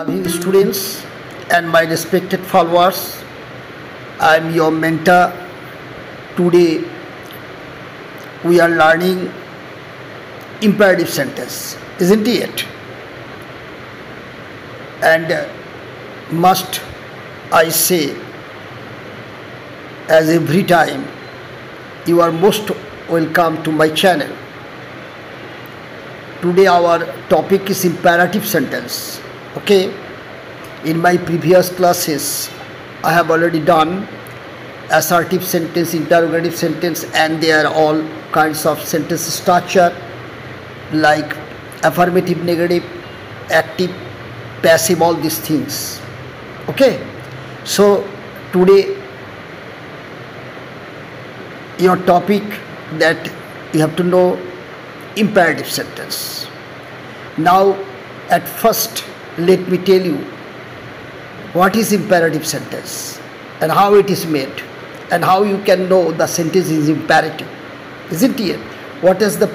Loving students and my respected followers, I am your mentor. Today we are learning imperative sentence, isn't it? And must I say, as every time, you are most welcome to my channel. Today our topic is imperative sentence. Okay, in my previous classes I have already done assertive sentence, interrogative sentence, and there are all kinds of sentence structure like affirmative, negative, active, passive, all these things. Okay, so today your topic that you have to know imperative sentence. Now at first let me tell you what is imperative sentence and how it is made and how you can know the sentence is imperative, isn't it? What is the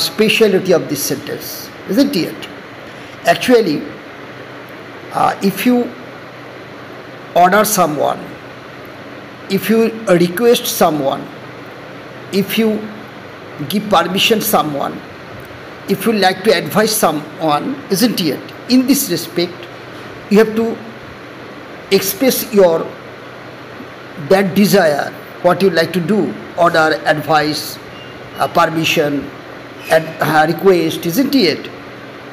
speciality of this sentence, isn't it? Actually, if you order someone, if you request someone, if you give permission someone, if you like to advise someone, isn't it? In this respect, you have to express your that desire, what you like to do, order, advice, permission, and request, isn't it?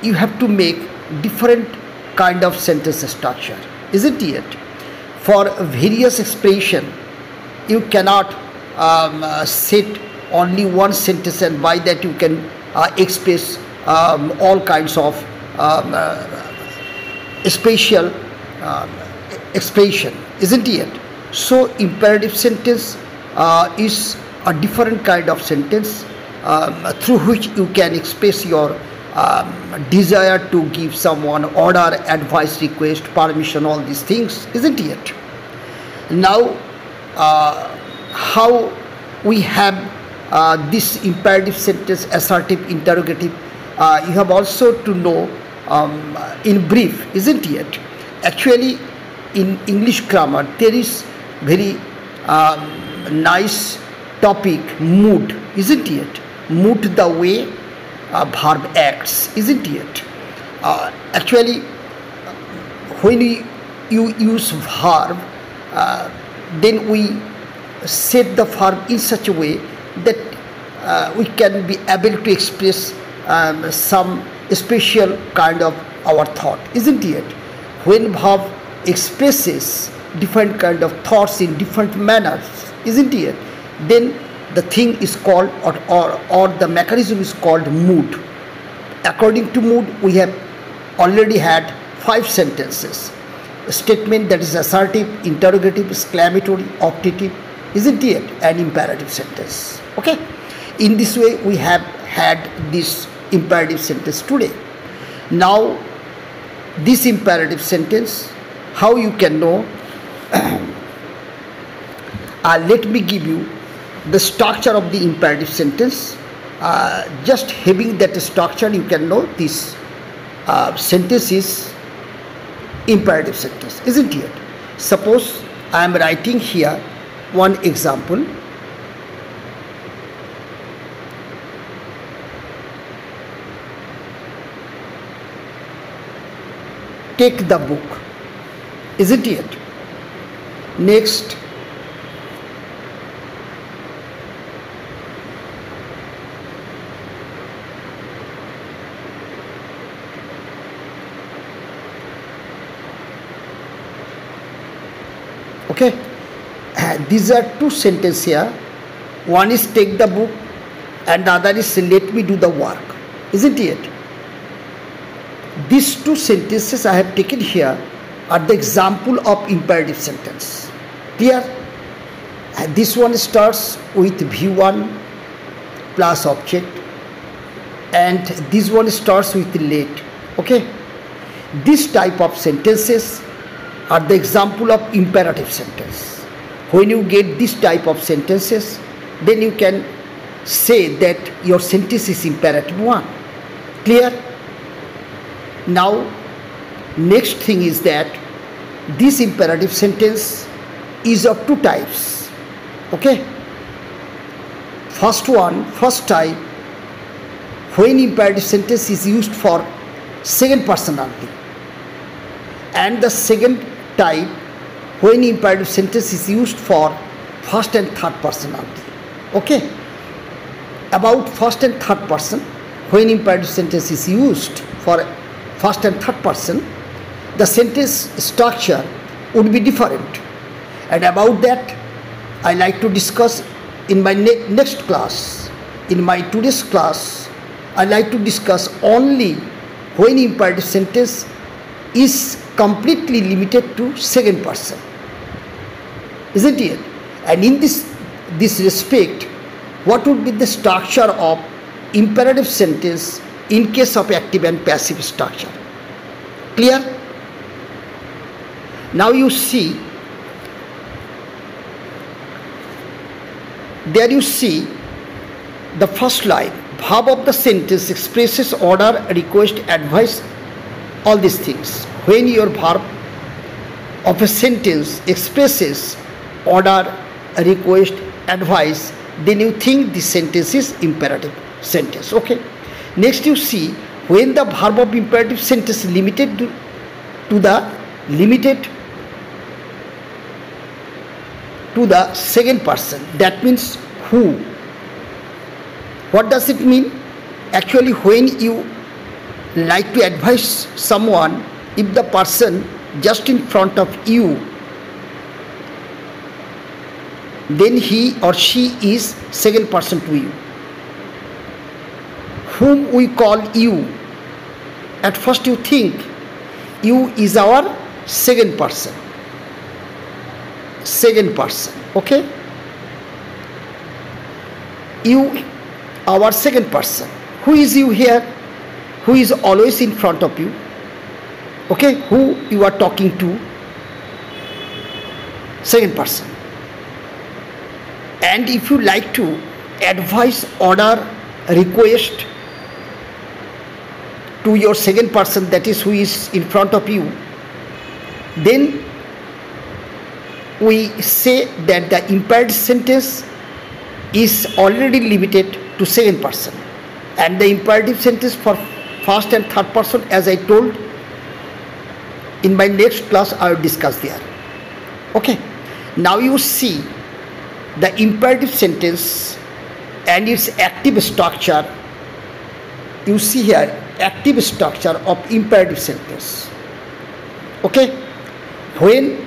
You have to make different kind of sentence structure, isn't it? For various expression, you cannot set only one sentence and by that you can express all kinds of special expression, isn't it? So imperative sentence is a different kind of sentence through which you can express your desire to give someone order, advice, request, permission, all these things, isn't it? Now how we have this imperative sentence, assertive, interrogative, you have also to know in brief, isn't it? Actually, in English grammar there is very nice topic, mood, isn't it? Mood, the way verb acts, isn't it? Actually, when you use verb, then we set the verb in such a way that we can be able to express some special kind of our thought, isn't it? When verb expresses different kind of thoughts in different manners, isn't it? Then the thing is called or the mechanism is called mood. According to mood, we have already had 5 sentences. A statement that is assertive, interrogative, exclamatory, optative, isn't it? An imperative sentence. Okay, in this way we have had this imperative sentence today. Now this imperative sentence, how you can know? Let me give you the structure of the imperative sentence. Just having that structure, you can know this sentence is imperative sentence, isn't it? Suppose I am writing here one example. Take the book, isn't it? Next, okay, these are 2 sentences here. One is take the book and the other is let me do the work, isn't it? These 2 sentences I have taken here are the example of imperative sentence. Clear? This one starts with V1 plus object and this one starts with let. Okay, this type of sentences are the example of imperative sentence. When you get this type of sentences, then you can say that your sentence is imperative one. Clear? Now Next thing is that this imperative sentence is of two types. Okay. First type, when imperative sentence is used for second person only, and the second type, when imperative sentence is used for first and third person only. Okay. About first and third person, when imperative sentence is used for first and third person, the sentence structure would be different, and about that I like to discuss in my next class. In my today's class, I like to discuss only when imperative sentence is completely limited to second person, isn't it? And in this respect, what would be the structure of imperative sentence in case of active and passive structure? Clear? Now you see, there you see the first line, verb of the sentence expresses order, request, advice, all these things. When your verb of a sentence expresses order, request, advice, then you think this sentence is imperative sentence. Okay. Next you see, when the verb of imperative sentence limited to the second person, that means who. What does it mean? Actually, when you like to advise someone, if the person just in front of you, then he or she is second person to you. Whom we call you, at first you think you is our second person. Okay. You, our second person. Who is you here? Who is always in front of you? Okay. Who you are talking to? Second person. And if you like to advise, order, request to your second person, that is who is in front of you, then we say that the imperative sentence is already limited to second person, and the imperative sentence for first and third person, as I told, in my next class I will discuss there. Okay. Now you see the imperative sentence and its active structure. You see here active structure of imperative sentence. Okay. When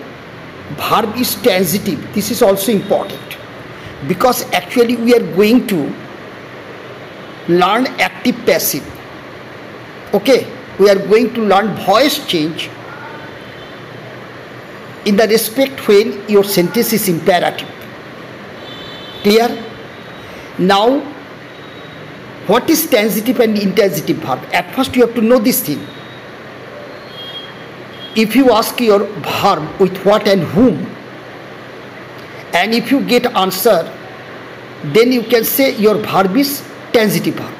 verb is transitive, this is also important, because actually we are going to learn active passive. Okay. We are going to learn voice change in the respect when your sentence is imperative. Clear? Now, what is transitive and intransitive verb? At first you have to know this thing. If you ask your verb with what and whom, and if you get answer, then you can say your verb is transitive verb.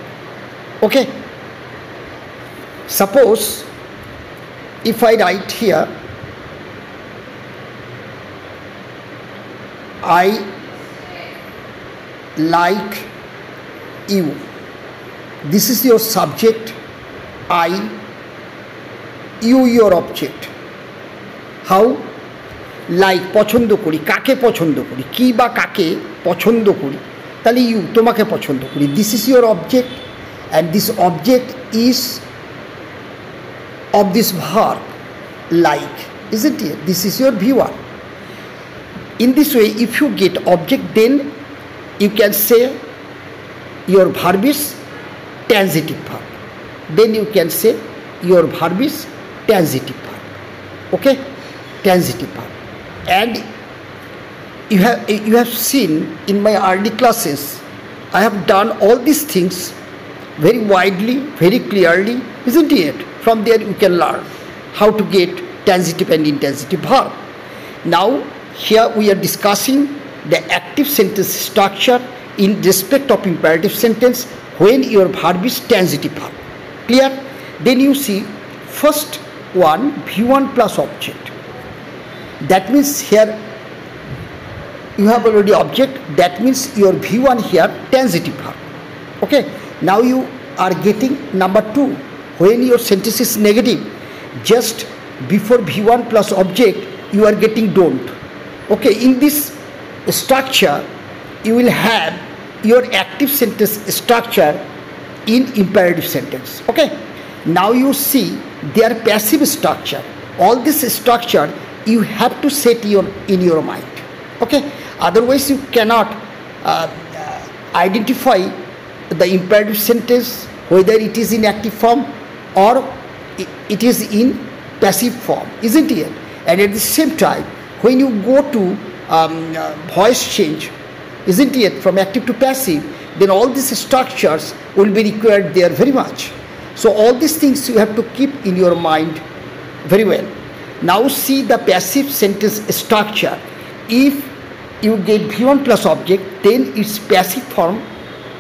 Okay. Suppose if I write here, I like you. This is your subject, I, you your object. How? Like পছন্দ করি, কাকে পছন্দ করি, কি বা কাকে পছন্দ করি, তাহলে you, তোমাকে পছন্দ করি. This is your object, and this object is of this verb like, isn't it? This is your viewer. In this way, if you get object, then you can say your verb is transitive verb. Then you can say your verb is transitive verb. Okay. Transitive verb. And you have seen in my early classes, I have done all these things very widely, very clearly, isn't it? From there you can learn how to get transitive and intransitive verb. Now here we are discussing the active sentence structure in respect of imperative sentence when your verb is transitive verb. Clear? Then you see, first one V1 plus object. That means here you have already object, that means your V1 here transitive verb. Okay, now you are getting number 2. When your sentence is negative, just before V1 plus object you are getting don't. Okay, in this structure you will have your active sentence structure in imperative sentence. Okay, now you see their passive structure. All this structure you have to set in your mind. Okay, otherwise you cannot identify the imperative sentence whether it is in active form or it is in passive form, isn't it? And at the same time, when you go to voice change, isn't it, from active to passive, then all these structures will be required there very much. So all these things you have to keep in your mind very well. Now see the passive sentence structure. If you get V1 plus object, then its passive form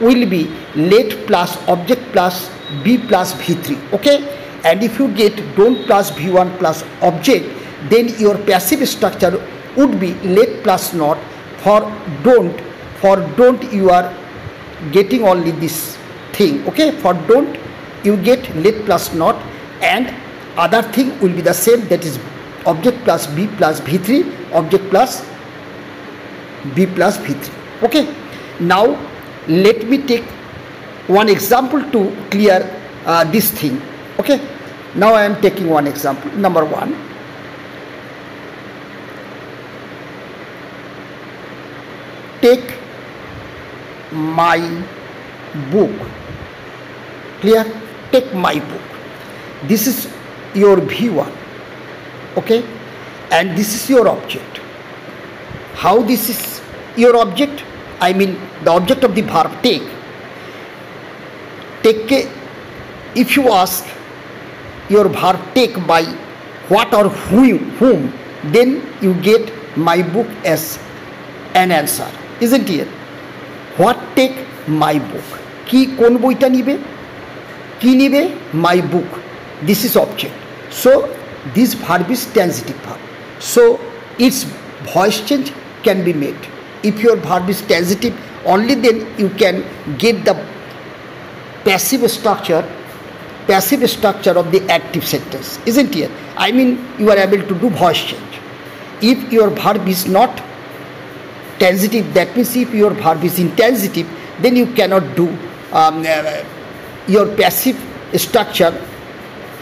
will be let plus object plus be plus V3. Okay, and if you get don't plus V1 plus object, then your passive structure would be let plus not. For don't you are getting only this thing. Okay, for don't you get let plus not, and other thing will be the same, that is object plus B plus V3, object plus B plus V3. Okay, now let me take one example to clear this thing. Okay, now I am taking one example. Number 1, take my book. Clear? Take my book. This is your V1. Okay, and this is your object. How this is your object? I mean the object of the verb take. Take, if you ask your verb take by what or whom, then you get my book as an answer, isn't it? What take my book? Ki kon boita nibe? Ki nibe? My book. This is object. So this verb is transitive verb. So its voice change can be made. If your verb is transitive, only then you can get the passive structure of the active sentence, isn't it? I mean you are able to do voice change. If your verb is not transitive, that means if your verb is intransitive, then you cannot do your passive structure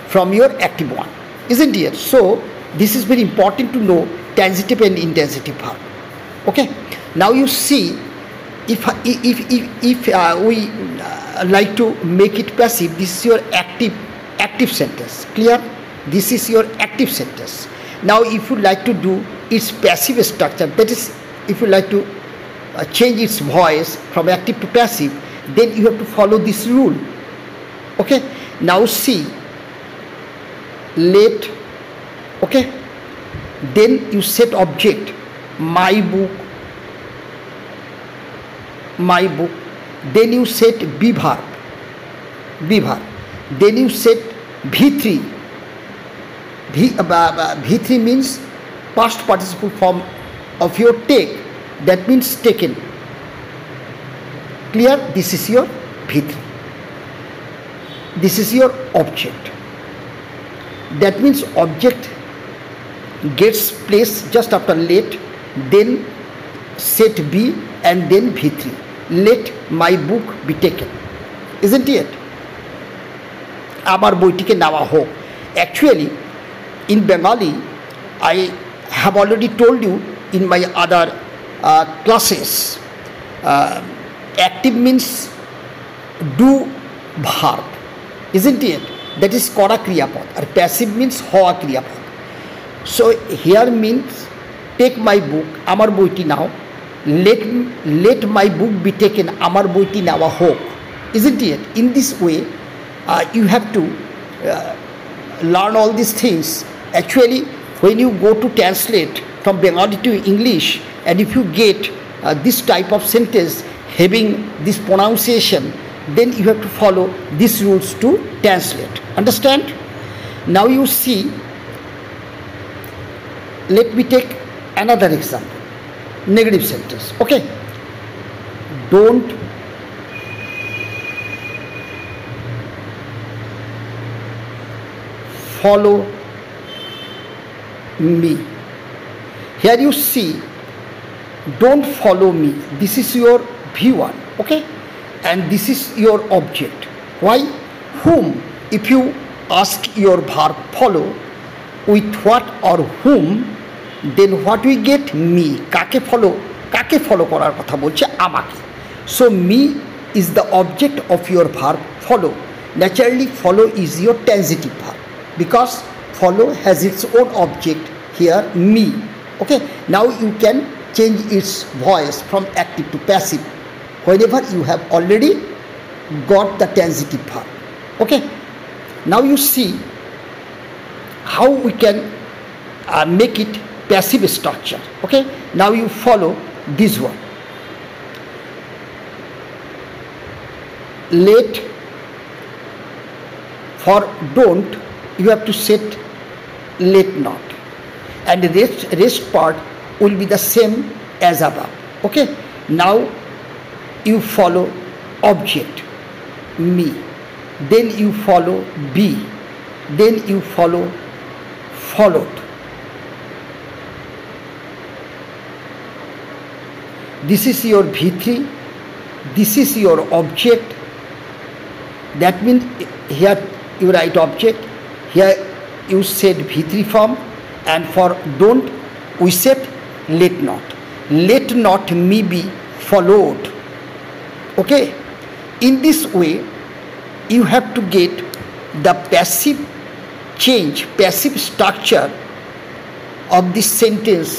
from your active one, isn't it? So this is very important to know transitive and intransitive verb. Okay, now you see, if we like to make it passive, this is your active sentence. Clear? This is your active sentence. Now if you like to do its passive structure, that is, if you like to change its voice from active to passive, then you have to follow this rule. Okay, now see, let, okay, then you set object my book, then you set be verb, then you set V3. V3 means past participle form of your take, that means taken. Clear? This is your V3. This is your object. That means object gets placed just after let, then set B and then V3. Let my book be taken, isn't it? Amar boitike nawa ho. Actually, in Bengali, I have already told you in my other classes, active means do verb, isn't it? That is kora kriyapad, or passive means howa kriyapad. So here means take my book, amar boiti now. Let my book be taken, amar boiti nawa hok, isn't it? In this way, you have to learn all these things. Actually, when you go to translate from Bengali to English, and if you get this type of sentence having this pronunciation, then you have to follow these rules to translate. Understand? Now you see, let me take another example, negative sentence. Okay, don't follow me. Here you see, don't follow me. This is your V1, okay, and this is your object. Why? Whom? If you ask your verb follow with what or whom, then what we get? Me. কাকে follow করার কথা বলছে? আমাকে. So me is the object of your verb follow. Naturally follow is your transitive verb because follow has its own object here, me. Okay, now you can change its voice from active to passive whenever you have already got the transitive verb. Okay, now you see how we can make it passive structure. Okay, now you follow this one. Let, for don't you have to set let not, and the rest part will be the same as above. Okay, now you follow object me, then you follow be, then you follow followed. This is your V3, this is your object. That means here you write object, here you said V3 form, and for don't we said let not. Let not me be followed. Okay, in this way you have to get the passive change, passive structure of this sentence.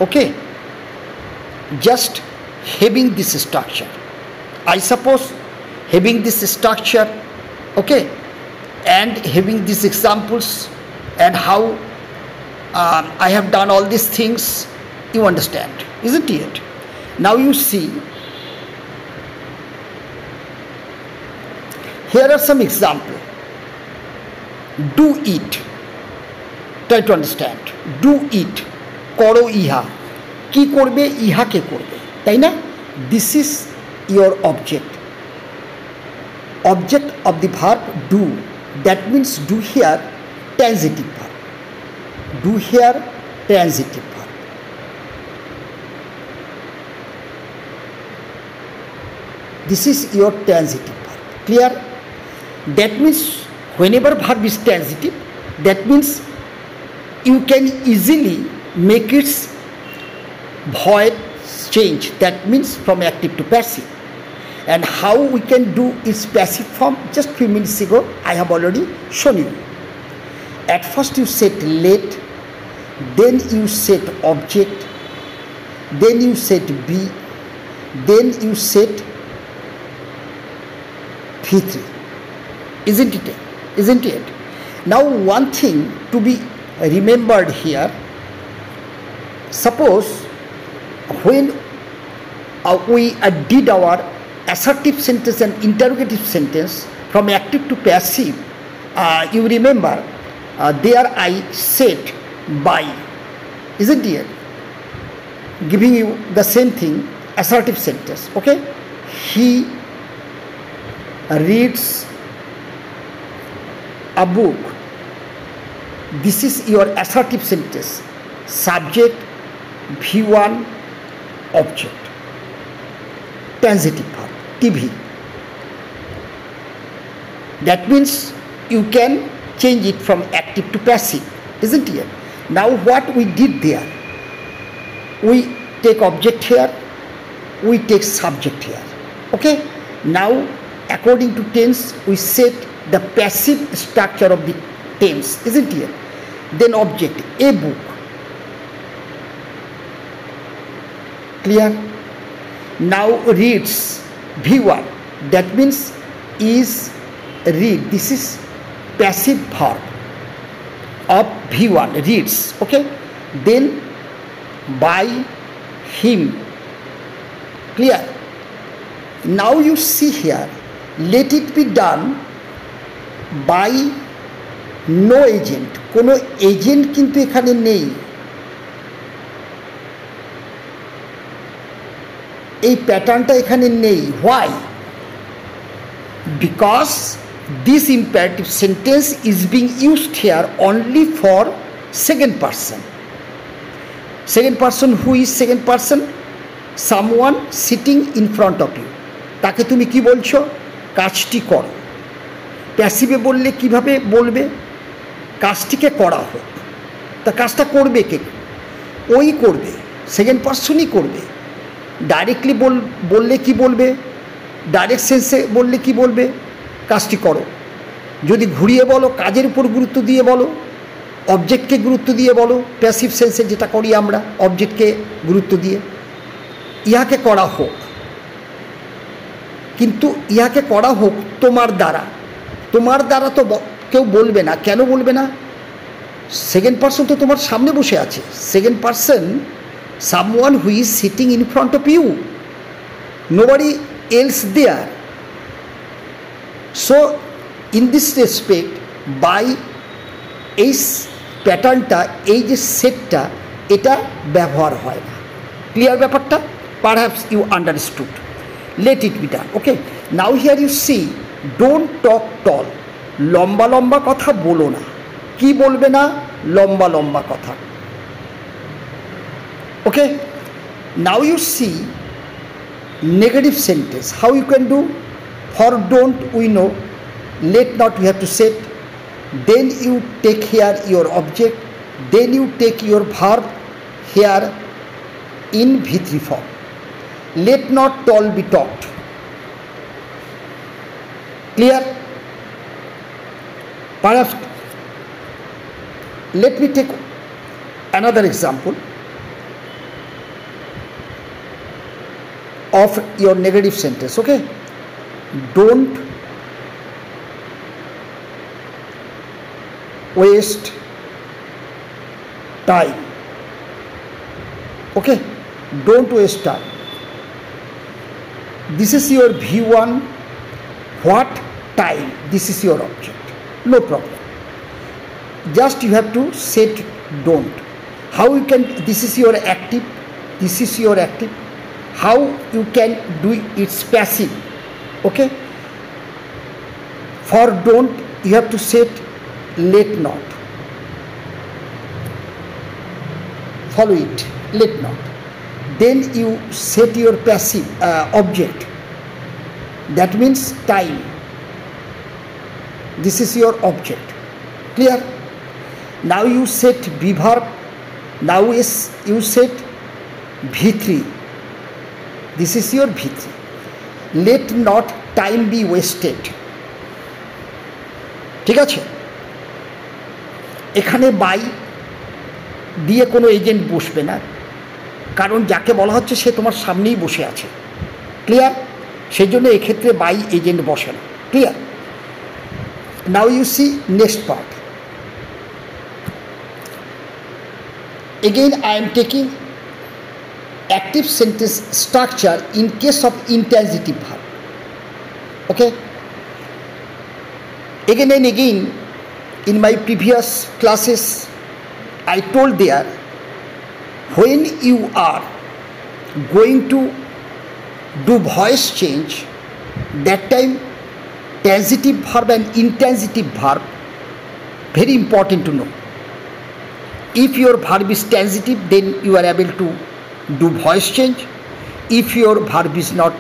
Okay, just having this structure. I suppose having this structure, okay, and having these examples and how I have done all these things, you understand, isn't it? Now you see, here are some examples. Do it. Try to understand. Do it. Koro iha. Ki korbe, iha ke korbe. তাই না? This is your object. Object of the verb do. That means do here transitive verb. Do here transitive verb. This is your transitive verb. Clear? That means whenever verb is transitive, that means you can easily make its voice change. That means from active to passive. And how we can do its passive form? Just few minutes ago I have already shown you. At first you set let, then you set object, then you set be, then you set V3. Isn't it? Now one thing to be remembered here, suppose when we did our assertive sentence and interrogative sentence from active to passive, you remember there I said by, isn't it? Giving you the same thing, assertive sentence. Okay, he reads a book. This is your assertive sentence. Subject V1, object, transitive verb TV. That means you can change it from active to passive, isn't it? Now what we did there, we take object here, we take subject here. Okay, now according to tense we set the passive structure of the tense, isn't it? Then object a book. Clear? Now reads V1, that means is read. This is passive verb of V1, reads. Okay, then by him. Clear? Now you see here, let it be done by no agent, কোনো agent কিন্তু এখানে নেই। এই প্যাটার্নটা এখানে নেই। Why? Because this imperative sentence is being used here only for second person. Second person, who is second person? Someone sitting in front of you. তাকে তুমি কি বলছো? কাজটি করো। প্যাসিভে বললে কিভাবে বলবে? কাজটিকে করা হোক। তা কাজটা করবে কে? ওই করবে, সেকেন্ড পার্সনই করবে। ডাইরেক্টলি বললে কি বলবে? ডাইরেক্ট সেন্সে বললে কি বলবে? কাজটি করো। যদি ঘুরিয়ে বলো, কাজের উপর গুরুত্ব দিয়ে বলো, অবজেক্টকে গুরুত্ব দিয়ে বলো, প্যাসিভ সেন্সে যেটা করি আমরা, অবজেক্টকে গুরুত্ব দিয়ে, ইহাকে করা হোক। কিন্তু ইহাকে করা হোক তোমার দ্বারা। তোমার দ্বারা তো কেউ বলবে না। কেন বলবে না? সেকেন্ড পার্সন তো তোমার সামনে বসে আছে। Second person, someone who is sitting in front of you, nobody else there. So in this respect, by এই প্যাটার্নটা, এই যে সেটটা, এটা ব্যবহার হয় না। ক্লিয়ার ব্যাপারটা? Perhaps you understood. Let it be done. Okay, now here you see, don't talk tall. লম্বা লম্বা কথা বলো না। কি বলবে না? লম্বা লম্বা কথা। Okay, now you see negative sentence. How you can do? For don't we know, let not we have to set. Then you take here your object. Then you take your verb here in V3 form. Let not tall be talked. Clear? Perhaps let me take another example of your negative sentence. Okay, don't waste time. Okay, don't waste time. This is your V1. What time? This is your object. No problem. Just you have to set don't. How you can? This is your active. This is your active. How you can do its passive? Okay, for don't you have to set let not. Follow it, let not. Then you set your passive object, that means time. This is your object. Clear? Now you set be verb. Now is you set V3. This is your V3. Let not time be wasted. ঠিক আছে? এখানে by দিয়ে কোনো agent বসবে না, কারণ যাকে বলা হচ্ছে সে তোমার সামনেই বসে আছে। ক্লিয়ার? সেই জন্য এক্ষেত্রে বাই এজেন্ট বসে না। Clear? Now you see next part. Again I am taking active sentence structure in case of intransitive verb. Okay, again and again in my previous classes I told there, when you are going to do voice change, that time transitive verb and intransitive verb, very important to know. If your verb is transitive, then you are able to do voice change. If your verb is not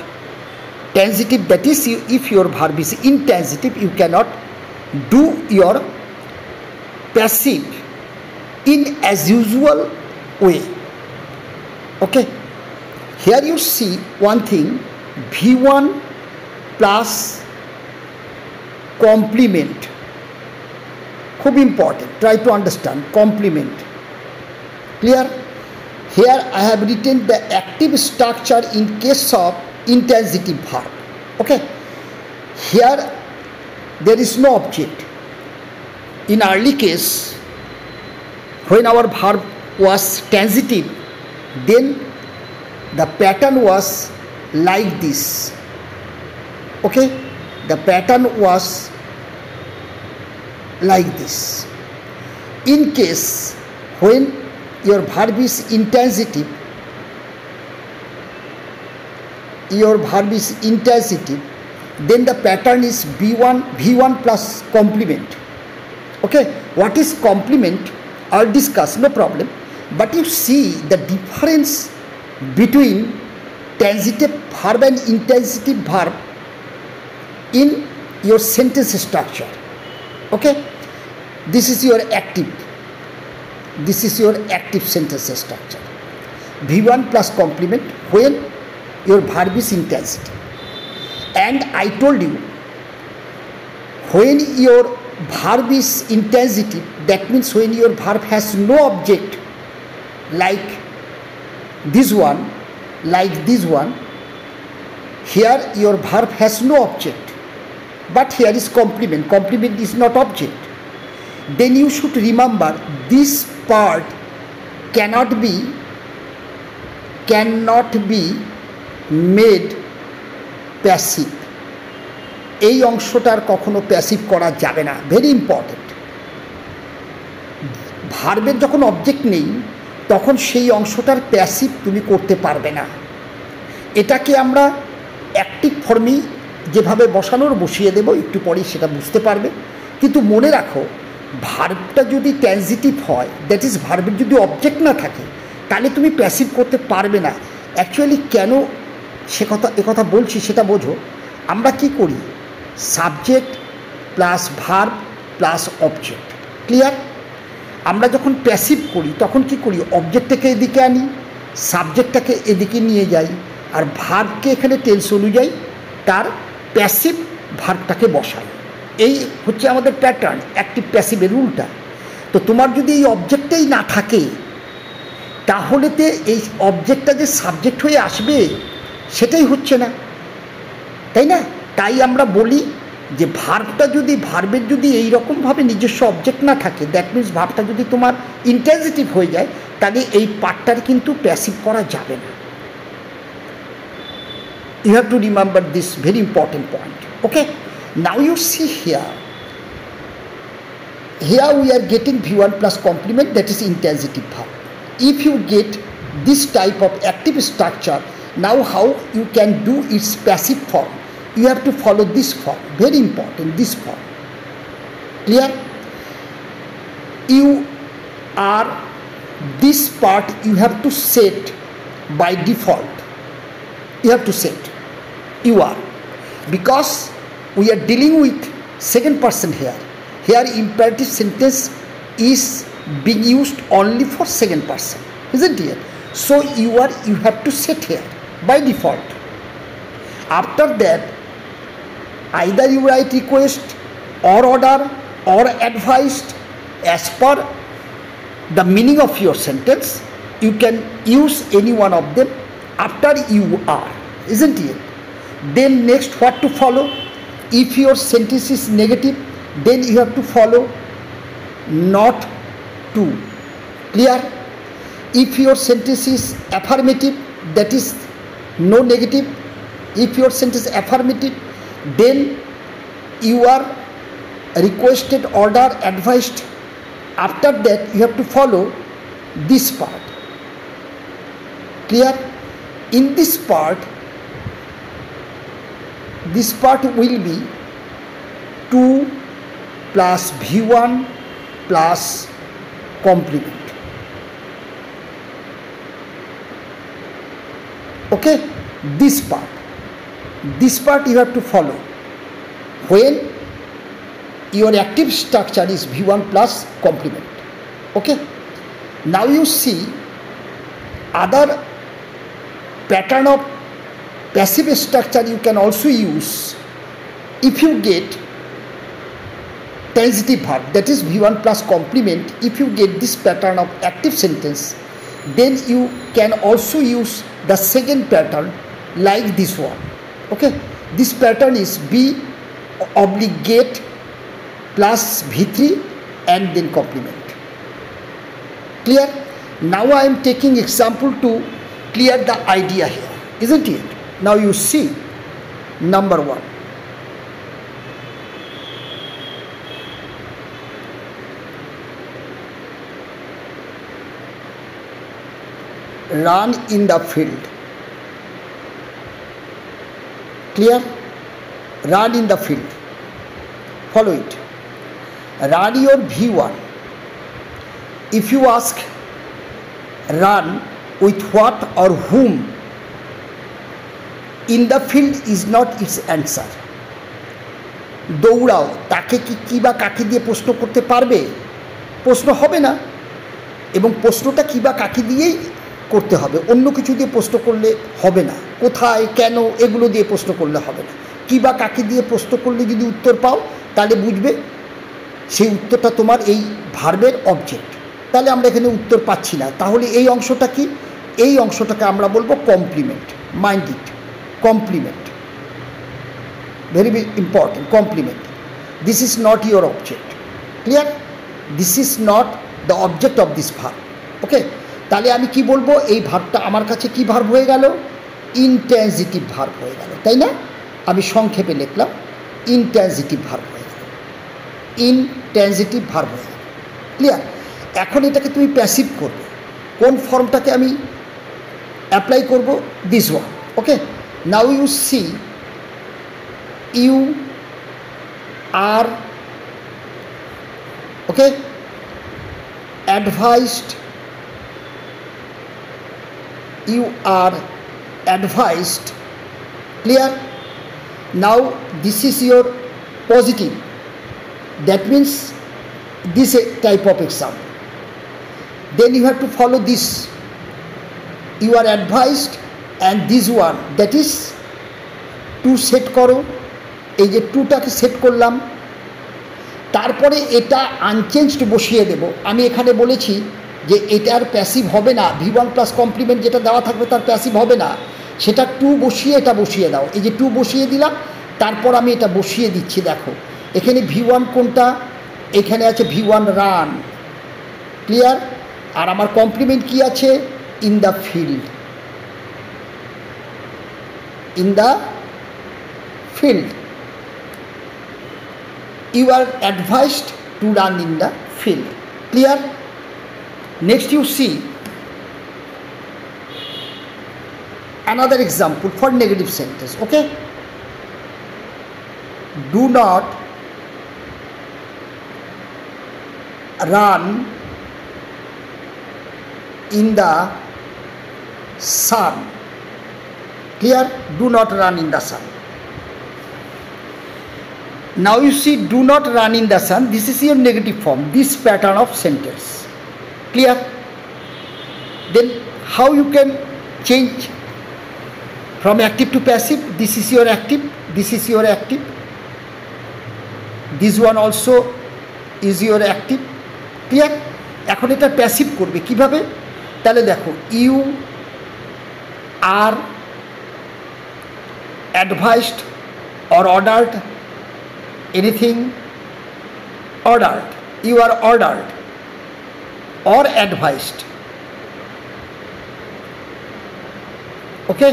transitive, that is, if your verb is intransitive, you cannot do your passive in as usual way. Okay, here you see one thing, V1 plus complement. খুব important, try to understand complement. Clear? Here I have written the active structure in case of intransitive verb. Okay, here there is no object. In early case, when our verb was transitive, then the pattern was like this. Okay, the pattern was like this. In case when your verb is intransitive, then the pattern is V1 plus complement. Okay, what is complement? I'll discuss, no problem. But you see the difference between transitive verb and intransitive verb in your sentence structure. Okay, this is your active sentence structure. V1 plus complement when your verb is intransitive. And I told you, when your verb is intransitive, that means when your verb has no object, like this one, here your verb has no object, but here is complement. Complement is not object. Then you should remember this part cannot be made passive. এই অংশটার কখনো passive করা যাবে না, very important. ভার্বের যখন object নেই তখন সেই অংশটার প্যাসিভ তুমি করতে পারবে না। এটাকে আমরা অ্যাক্টিভ ফর্মেই যেভাবে বসিয়ে দেব, একটু পরেই সেটা বুঝতে পারবে। কিন্তু মনে রাখো, ভার্বটা যদি ট্রানজিটিভ হয়, দ্যাট ইজ ভার্বের যদি অবজেক্ট না থাকে, তাহলে তুমি প্যাসিভ করতে পারবে না। অ্যাকচুয়ালি কেন একথা বলছি সেটা বোঝো। আমরা কি করি? Subject plus verb plus object, clear? আমরা যখন প্যাসিভ করি তখন কি করি? অবজেক্টটাকে এদিকে আনি, সাবজেক্টটাকে এদিকে নিয়ে যাই, আর ভার্বকে এখানে টেন্স অনুযায়ী তার প্যাসিভ ভার্বটাকে বসাই। এই হচ্ছে আমাদের প্যাটার্ন, অ্যাক্টিভ প্যাসিভের রুলটা। তো তোমার যদি এই অবজেক্টটাই না থাকে, তাহলে তো এই অবজেক্টটা যে সাবজেক্ট হয়ে আসবে সেটাই হচ্ছে না, তাই না? তাই আমরা বলি যে ভার্বের যদি এইরকমভাবে নিজস্ব অবজেক্ট না থাকে, দ্যাট মিনস ভার্বটা যদি তোমার ইন্ট্রানজিটিভ হয়ে যায়, তাহলে এই পার্টটার কিন্তু প্যাসিভ করা যাবে না। You have to remember this very important point. Okay, now you see here we are getting V1 plus complement, that is intransitive verb. If you get this type of active structure, now how you can do its passive form? You have to follow this form, very important, this form. Clear? This part you have to set by default. You have to set. You are, because we are dealing with second person here. Here imperative sentence is being used only for second person, isn't it? So you have to set here by default. After that, either you write request or order or advised as per the meaning of your sentence. You can use any one of them after you are, isn't it? Then next, what to follow? If your sentence is negative, then you have to follow not to. Clear? If your sentence is affirmative, that is no negative. If your sentence is affirmative, then you are requested, order, advised. After that, you have to follow this part. Clear? In this part will be 2 plus V1 plus complement. Okay, this part you have to follow when your active structure is V1 plus complement. Okay, now you see other pattern of passive structure you can also use. If you get transitive verb, that is V1 plus complement, if you get this pattern of active sentence, then you can also use the second pattern like this one. Okay, this pattern is B oblique get plus V3 and then complement. Clear? Now I am taking example to clear the idea here, isn't it? Now you see, number 1, run in the field. Clear? Run in the field. Follow it. Run your V1. If you ask run with what or whom, in the field is not its answer. দৌড়াও তাকে কি বা কাকে দিয়ে প্রশ্ন করতে পারবে? প্রশ্ন হবে না, এবং প্রশ্নটা কি বা কাকে দিয়েই করতে হবে, অন্য কিছু দিয়ে প্রশ্ন করলে হবে না। কোথায়, কেন, এগুলো দিয়ে প্রশ্ন করলে হবে না। কি বা কাকে দিয়ে প্রশ্ন করলে যদি উত্তর পাও, তাহলে বুঝবে সেই উত্তরটা তোমার এই ভার্বের অবজেক্ট। তাহলে আমরা এখানে উত্তর পাচ্ছি না, তাহলে এই অংশটা কি? এই অংশটাকে আমরা বলবো complement. Mind it, complement, very important, compliment. This is not your object. Clear? This is not the object of this verb. Okay? তাহলে আমি কি বলবো? এই ভার্বটা আমার কাছে কি ভার্ব হয়ে গেল? ইনট্রানজিটিভ ভার্ব হয়ে গেল, তাই না? আমি সংক্ষেপে লিখলাম ইনট্রানজিটিভ ভার্ব হয়ে গেল, ইনট্রানজিটিভ ভার্ব হয়ে গেল। ক্লিয়ার? এখন এটাকে তুমি প্যাসিভ করবে। কোন ফর্মটাকে আমি অ্যাপ্লাই করব? This one. Okay, now you see, you are okay advised, you are advised. Clear? Now this is your positive, that means this type of example. Then you have to follow this, you are advised, and this one, that is to set করো। এই যে টুটাকে set করলাম, তারপরে এটা unchanged বসিয়ে দেব। আমি এখানে বলেছি যে এটার প্যাসিভ হবে না, V1 প্লাস কমপ্লিমেন্ট যেটা দেওয়া থাকবে তার প্যাসিভ হবে না, সেটা টু বসিয়ে এটা বসিয়ে দাও। এই যে টু বসিয়ে দিলাম, তারপর আমি এটা বসিয়ে দিচ্ছি। দেখো এখানে V1 কোনটা? এখানে আছে V1 রান। ক্লিয়ার? আর আমার কমপ্লিমেন্ট কি আছে? In the field, in the field. You are advised to run in the field. Clear? Next you see another example for negative sentence. Okay, do not run in the sun. Clear? Do not run in the sun. Now you see, do not run in the sun. This is your negative form, this pattern of sentence. Clear? Then how you can change from active to passive? This is your active, this is your active, this one also is your active. Clear? এখন এটা passive করবে কিভাবে? তাহলে দেখো, you are advised or ordered, anything ordered, you are ordered or advised. ওকে,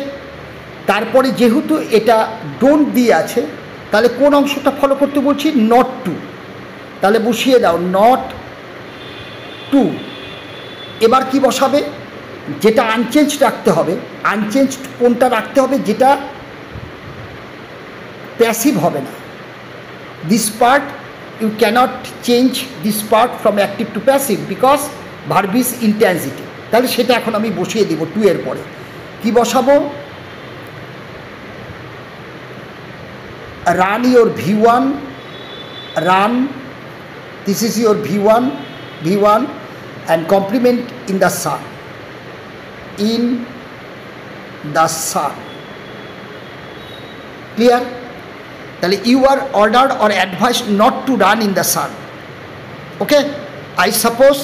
তারপরে যেহেতু এটা don't দিয়ে আছে, তাহলে কোন অংশটা ফলো করতে বলছি? Not to. তাহলে বসিয়ে দাও নট টু। এবার কি বসাবে? যেটা আনচেঞ্জ রাখতে হবে। আনচেঞ্জ কোনটা রাখতে হবে? যেটা প্যাসিভ হবে না। This part you cannot change this part from active to passive because verb is intransitive. তাহলে সেটা এখন আমি বসিয়ে দিব টু এর পরে। কি বসাবো? run your V1, run, this is your V1, V1, and complement in the sun, in the sun. Clear? তাহলে you are ordered or advised not to run in the sun. Okay, I suppose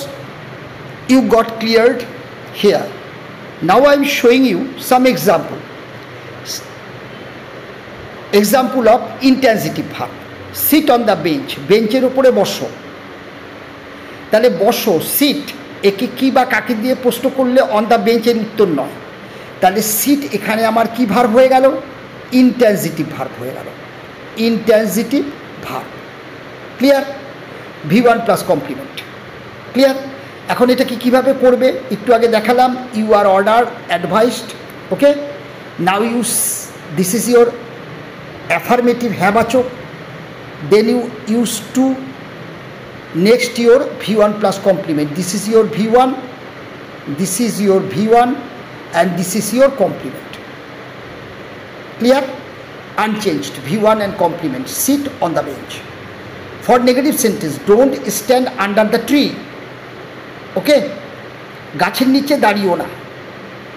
you got cleared here. Now I am showing you some example of intransitive verb. Sit on the bench, বেঞ্চের উপরে বসো। তাহলে বসো, seat, একে কি বা কাকে দিয়ে প্রশ্ন করলে অন দ্য বেঞ্চের উত্তর নয়। তাহলে সিট এখানে আমার কি ভার্ব হয়ে গেল? ইনট্রানজিটিভ ভার্ব হয়ে গেল, intransitive verb. Clear? V1 plus complement. Clear? এখন এটাকে কিভাবে করবে একটু আগে দেখালাম, you are order advised, okay. Now use, this is your affirmative হ্যাবাচক, then you use to, next your V1 plus complement, this is your V1, this is your V1 and this is your complement. Clear? Unchanged V1 and complement. Sit on the bench. For negative sentence, don't stand under the tree. Okay? গাছের নিচে দাঁড়িও না।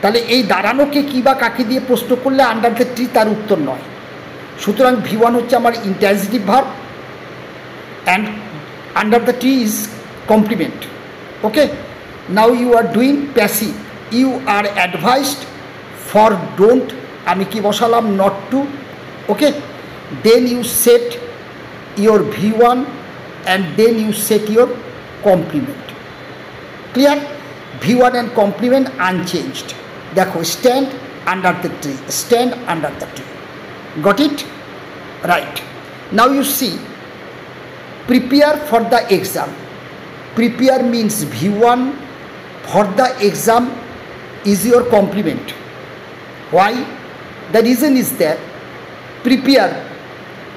তাহলে এই দাঁড়ানোকে কি বা কাকে দিয়ে প্রশ্ন করলে আন্ডার দ্য ট্রি তার উত্তর নয়। সুতরাং V1 হচ্ছে আমার intransitive verb and under the tree is complement. Okay, now you are doing passive, you are advised for don't, আমি কি বসালাম, not to, okay, then you set your V1 and then you set your complement. Clear? V1 and complement unchanged. দেখো, stand under the tree, stand under the tree. Got it? Right. Now you see, prepare for the exam. Prepare means V1 for the exam is your complement. Why? The reason is that prepare,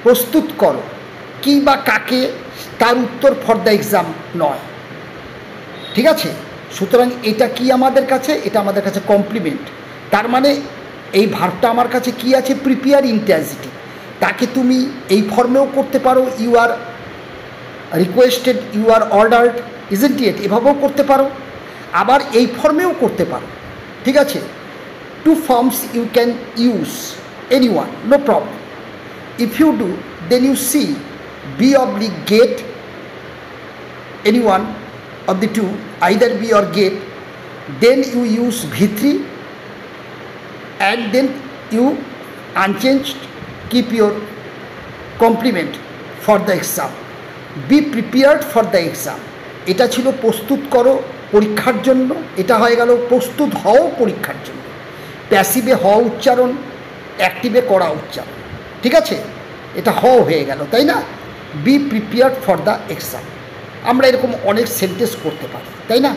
প্রস্তুত করো, কি বা কাকে তার উত্তর for the exam নয়। ঠিক আছে, সুতরাং এটা কি আমাদের কাছে, এটা আমাদের কাছে কমপ্লিমেন্ট। তার মানে এই ভার্বটা আমার কাছে কি আছে, প্রিপেয়ার ইন্ট্রান্সিটিভ। তাকে তুমি এই ফর্মেও করতে পারো, you are requested, you are ordered, isn't it, এভাবেও করতে পারো, আবার এই ফর্মেও করতে পারো। ঠিক আছে, two forms you can use any one, no problem. If you do, then you see be oblique get, any one of the two, either be or get, then you use V3 and then you unchanged keep your complement for the exam. Be prepared for the exam. এটা ছিল প্রস্তুত করো পরীক্ষার জন্য, এটা হয়ে গেল প্রস্তুত হও পরীক্ষার জন্য। প্যাসিভে হওয়া উচ্চারণ, অ্যাক্টিভে করা উচ্চারণ। ঠিক আছে, এটা হও হয়ে গেল, তাই না? Be prepared for the exam. আমরা এরকম অনেক সেন্টেন্স করতে পারি, তাই না?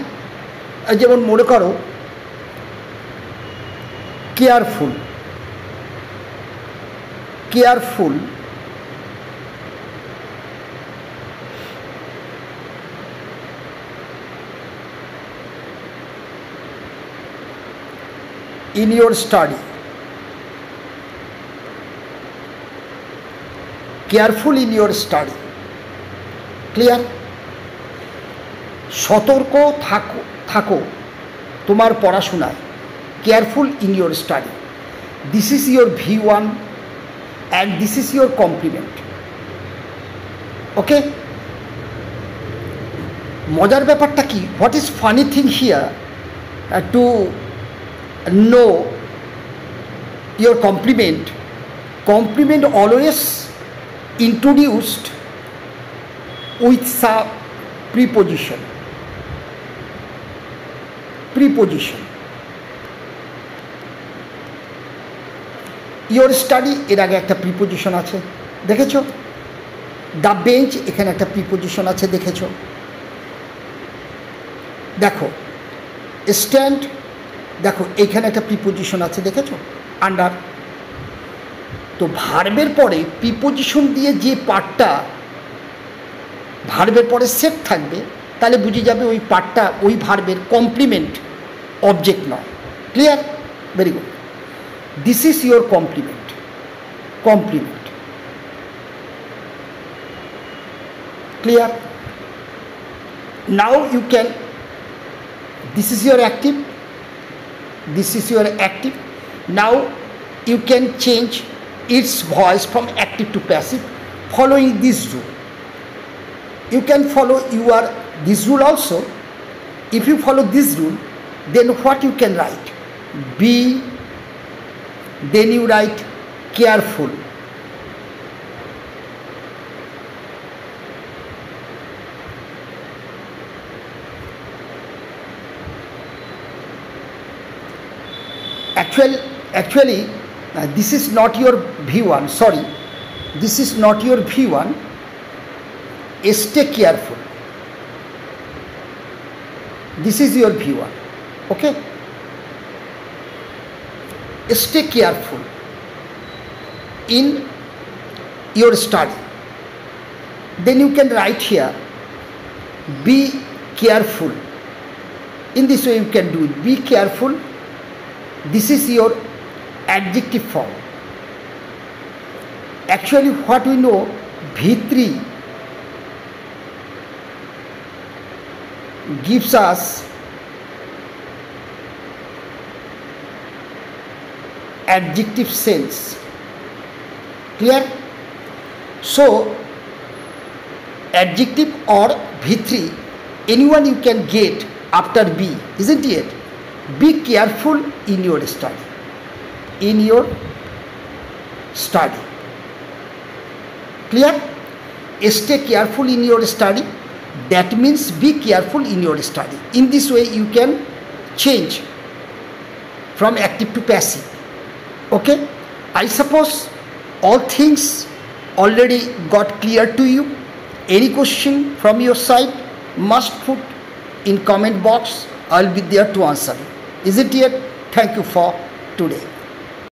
যেমন মনে করো, careful, careful in your study, careful in your study. Clear? সতর্ক থাকো, থাকো তোমার পড়াশোনায়, careful in your study. This is your V1 and this is your complement. Okay, মজার ব্যাপারটা কি, what is funny thing here to know your complement, complement always introduced with some preposition. Preposition. Your study এর আগে একটা preposition আছে, দেখেছো? The bench এখানে একটা প্রিপোজিশন আছে, দেখেছো? দেখো, স্ট্যান্ড, দেখো এখানে একটা প্রিপোজিশন আছে, দেখেছো? আন্ডার। তো ভার্বের পরে প্রিপোজিশন দিয়ে যে পার্টটা ভার্বের পরে সেট থাকবে, তাহলে বুঝে যাবে ওই পার্টটা ওই ভার্বের কমপ্লিমেন্ট, অবজেক্ট নয়। Clear? Very good. This is your complement, complement. Clear? Now you can, this is your active, this is your active. Now you can change its voice from active to passive following this rule. You can follow this rule also. If you follow this rule, then what you can write? Be, then you write careful. Actually, this is not your V1, sorry, this is not your V1. Stay careful. This is your viewer. Okay, stay careful in your study. Then you can write here, be careful. In this way you can do it, be careful. This is your adjective form. Actually what we know, V3 gives us adjective sense. Clear? So adjective or V3, anyone you can get after be, isn't it? Be careful in your study. In your study. Clear? Stay careful in your study. That means be careful in your study. In this way you can change from active to passive. Okay? I suppose all things already got clear to you. Any question from your side must put in comment box. I'll be there to answer. Is it yet? Thank you for today.